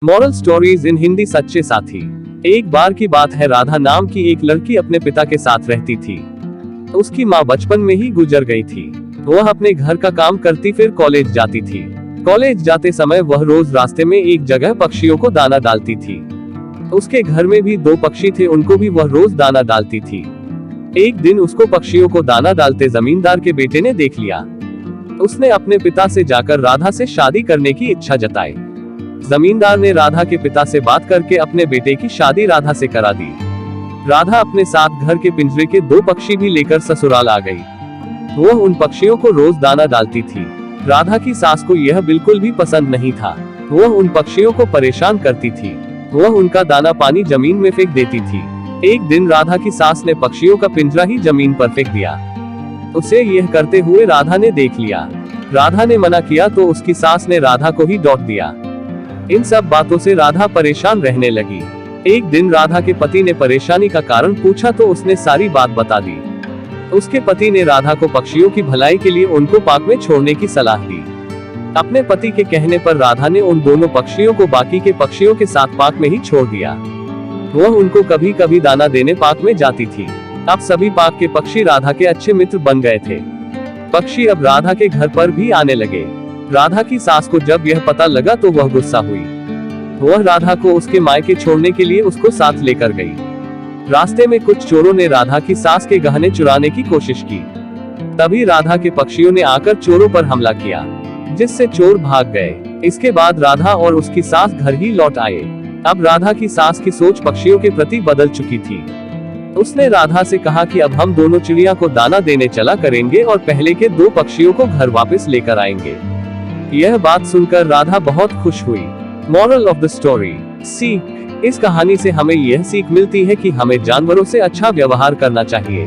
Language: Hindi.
Moral stories in Hindi. सच्चे साथी। एक बार की बात है, राधा नाम की एक लड़की अपने पिता के साथ रहती थी। उसकी माँ बचपन में ही गुजर गई थी। वह अपने घर का काम करती, फिर कॉलेज जाती थी। कॉलेज जाते समय वह रोज रास्ते में एक जगह पक्षियों को दाना डालती थी। उसके घर में भी 2 पक्षी थे, उनको भी वह रोज दाना डालती थी। एक दिन उसको पक्षियों को दाना डालते जमींदार के बेटे ने देख लिया। उसने अपने पिता से जाकर राधा से शादी करने की इच्छा जताई। जमींदार ने राधा के पिता से बात करके अपने बेटे की शादी राधा से करा दी। राधा अपने साथ घर के पिंजरे के 2 पक्षी भी लेकर ससुराल आ गई। वह उन पक्षियों को रोज दाना डालती थी। राधा की सास को यह बिल्कुल भी पसंद नहीं था। वह उन पक्षियों को परेशान करती थी। वह उनका दाना पानी जमीन में फेंक देती थी। एक दिन राधा की सास ने पक्षियों का पिंजरा ही जमीन पर फेंक दिया। उसे यह करते हुए राधा ने देख लिया। राधा ने मना किया तो उसकी सास ने राधा को ही डांट दिया। इन सब बातों से राधा परेशान रहने लगी। एक दिन राधा के पति ने परेशानी का कारण पूछा तो उसने सारी बात बता दी। उसके पति ने राधा को पक्षियों की भलाई के लिए उनको पार्क में छोड़ने की सलाह दी। अपने पति के कहने पर राधा ने उन दोनों पक्षियों को बाकी के पक्षियों के साथ पार्क में ही छोड़ दिया। वह उनको कभी कभी दाना देने पार्क में जाती थी। अब सभी पार्क के पक्षी राधा के अच्छे मित्र बन गए थे। पक्षी अब राधा के घर पर भी आने लगे। राधा की सास को जब यह पता लगा तो वह गुस्सा हुई। वह राधा को उसके मायके छोड़ने के लिए उसको साथ लेकर गई। रास्ते में कुछ चोरों ने राधा की सास के गहने चुराने की कोशिश की। तभी राधा के पक्षियों ने आकर चोरों पर हमला किया, जिससे चोर भाग गए। इसके बाद राधा और उसकी सास घर ही लौट आए। अब राधा की सास की सोच पक्षियों के प्रति बदल चुकी थी। उसने राधा से कहा कि अब हम दोनों चिड़िया को दाना देने चला करेंगे और पहले के 2 पक्षियों को घर वापस लेकर आएंगे। यह बात सुनकर राधा बहुत खुश हुई। Moral of the story. सीख। इस कहानी से हमें यह सीख मिलती है कि हमें जानवरों से अच्छा व्यवहार करना चाहिए।